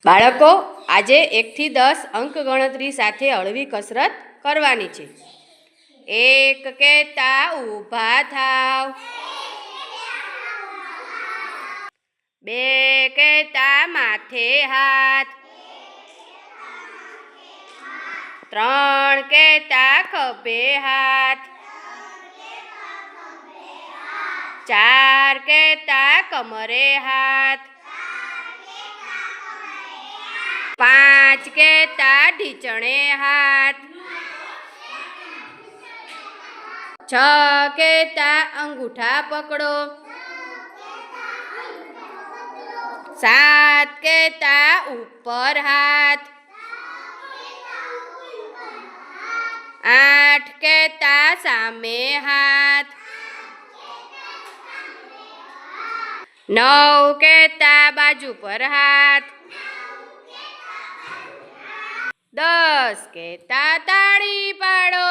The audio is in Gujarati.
બાળકો, આજે 1 થી 10 અંક ગણતરી સાથે હળવી કસરત કરવાની છે. 1 કહેતા ઊભા થાવ, 2 કહેતા માથે હાથ, 3 કહેતા ખભે હાથ, 4 કહેતા કમરે હાથ, 5 કહેતા ઢીચણે હાથ, 6 કહેતા અંગૂઠા પકડો, 7 કહેતા ઉપર હાથ, 8 કહેતા સામે હાથ, 9 કહેતા બાજુ પર હાથ, 10 કહેતા તાળી પાડો,